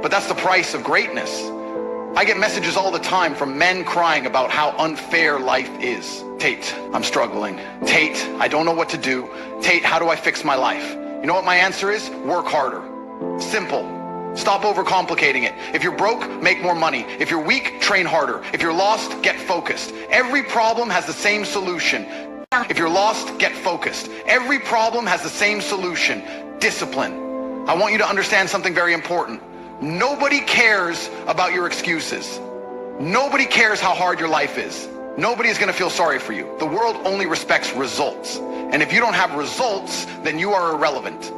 But that's the price of greatness. I get messages all the time from men crying about how unfair life is. Tate, I'm struggling. Tate, I don't know what to do. Tate, how do I fix my life? You know what my answer is? Work harder. Simple. Stop overcomplicating it. If you're broke, make more money. If you're weak, train harder. If you're lost, get focused. Every problem has the same solution. If you're lost, get focused. Every problem has the same solution. Discipline. I want you to understand something very important. Nobody cares about your excuses. Nobody cares how hard your life is. Nobody is going to feel sorry for you. The world only respects results. And if you don't have results, then you are irrelevant.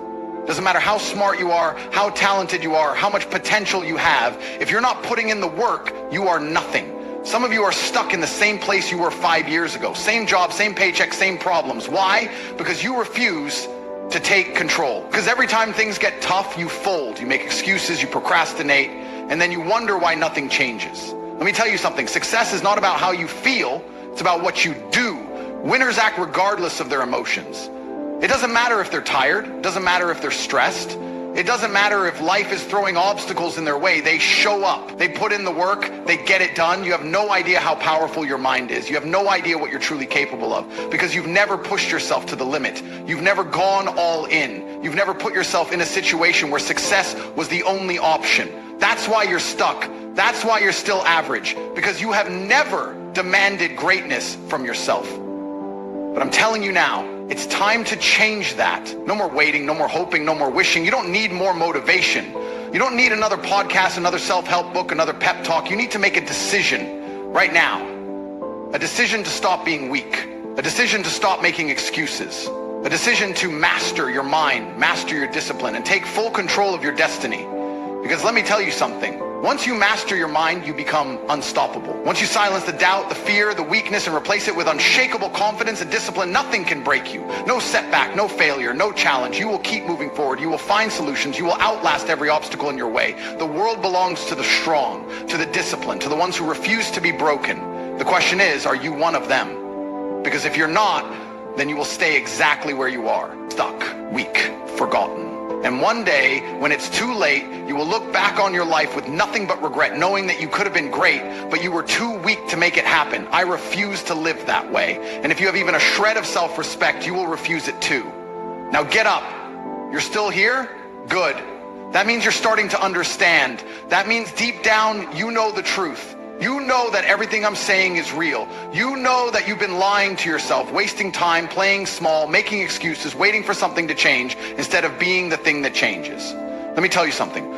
Doesn't matter how smart you are, how talented you are, how much potential you have. If you're not putting in the work, you are nothing. Some of you are stuck in the same place you were 5 years ago. Same job, same paycheck, same problems. Why? Because you refuse to take control. Because every time things get tough, you fold. You make excuses, you procrastinate, and then you wonder why nothing changes. Let me tell you something. Success is not about how you feel. It's about what you do. Winners act regardless of their emotions. It doesn't matter if they're tired. It doesn't matter if they're stressed. It doesn't matter if life is throwing obstacles in their way. They show up. They put in the work. They get it done. You have no idea how powerful your mind is. You have no idea what you're truly capable of because you've never pushed yourself to the limit. You've never gone all in. You've never put yourself in a situation where success was the only option. That's why you're stuck. That's why you're still average, because you have never demanded greatness from yourself. But I'm telling you now, it's time to change that. No more waiting, no more hoping, no more wishing. You don't need more motivation. You don't need another podcast, another self-help book, another pep talk. You need to make a decision right now. A decision to stop being weak. A decision to stop making excuses. A decision to master your mind, master your discipline, and take full control of your destiny. Because let me tell you something. Once you master your mind, you become unstoppable. Once you silence the doubt, the fear, the weakness, and replace it with unshakable confidence and discipline, nothing can break you. No setback, no failure, no challenge. You will keep moving forward. You will find solutions. You will outlast every obstacle in your way. The world belongs to the strong, to the disciplined, to the ones who refuse to be broken. The question is, are you one of them? Because if you're not, then you will stay exactly where you are. Stuck, weak, forgotten. And one day, when it's too late, you will look back on your life with nothing but regret, knowing that you could have been great, but you were too weak to make it happen. I refuse to live that way. And if you have even a shred of self-respect, you will refuse it too. Now get up. You're still here? Good. That means you're starting to understand. That means deep down, you know the truth. You know that everything I'm saying is real. You know that you've been lying to yourself, wasting time, playing small, making excuses, waiting for something to change instead of being the thing that changes. Let me tell you something.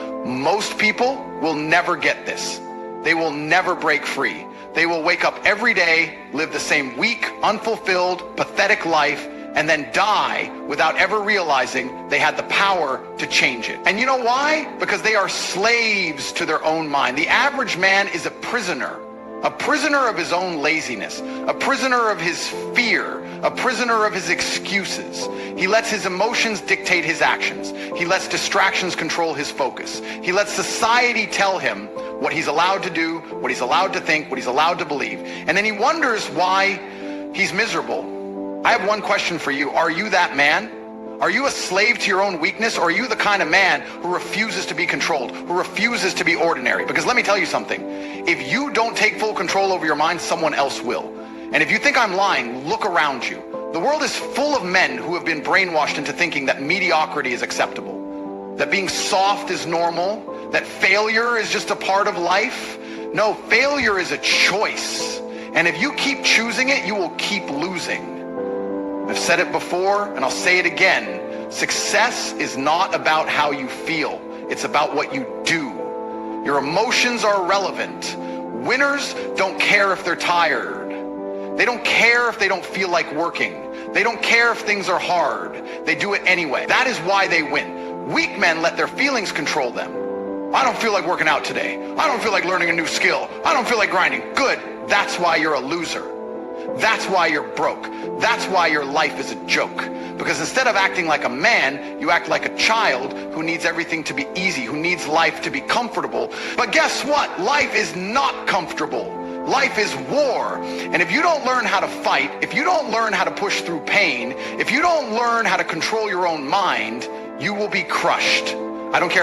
Most people will never get this. They will never break free. They will wake up every day, live the same weak, unfulfilled, pathetic life, and then die without ever realizing they had the power to change it. And you know why? Because they are slaves to their own mind. The average man is a prisoner of his own laziness, a prisoner of his fear, a prisoner of his excuses. He lets his emotions dictate his actions. He lets distractions control his focus. He lets society tell him what he's allowed to do, what he's allowed to think, what he's allowed to believe. And then he wonders why he's miserable. I have one question for you. Are you that man? Are you a slave to your own weakness, or are you the kind of man who refuses to be controlled, who refuses to be ordinary? Because let me tell you something. If you don't take full control over your mind, someone else will. And if you think I'm lying, look around you. The world is full of men who have been brainwashed into thinking that mediocrity is acceptable, that being soft is normal, that failure is just a part of life. No, failure is a choice. And if you keep choosing it, you will keep losing. I've said it before, and I'll say it again. Success is not about how you feel. It's about what you do. Your emotions are irrelevant. Winners don't care if they're tired. They don't care if they don't feel like working. They don't care if things are hard. They do it anyway. That is why they win. Weak men let their feelings control them. I don't feel like working out today. I don't feel like learning a new skill. I don't feel like grinding. Good. That's why you're a loser. That's why you're broke. That's why your life is a joke. Because instead of acting like a man, you act like a child who needs everything to be easy, who needs life to be comfortable. But guess what? Life is not comfortable. Life is war. And if you don't learn how to fight, if you don't learn how to push through pain, if you don't learn how to control your own mind, you will be crushed. I don't care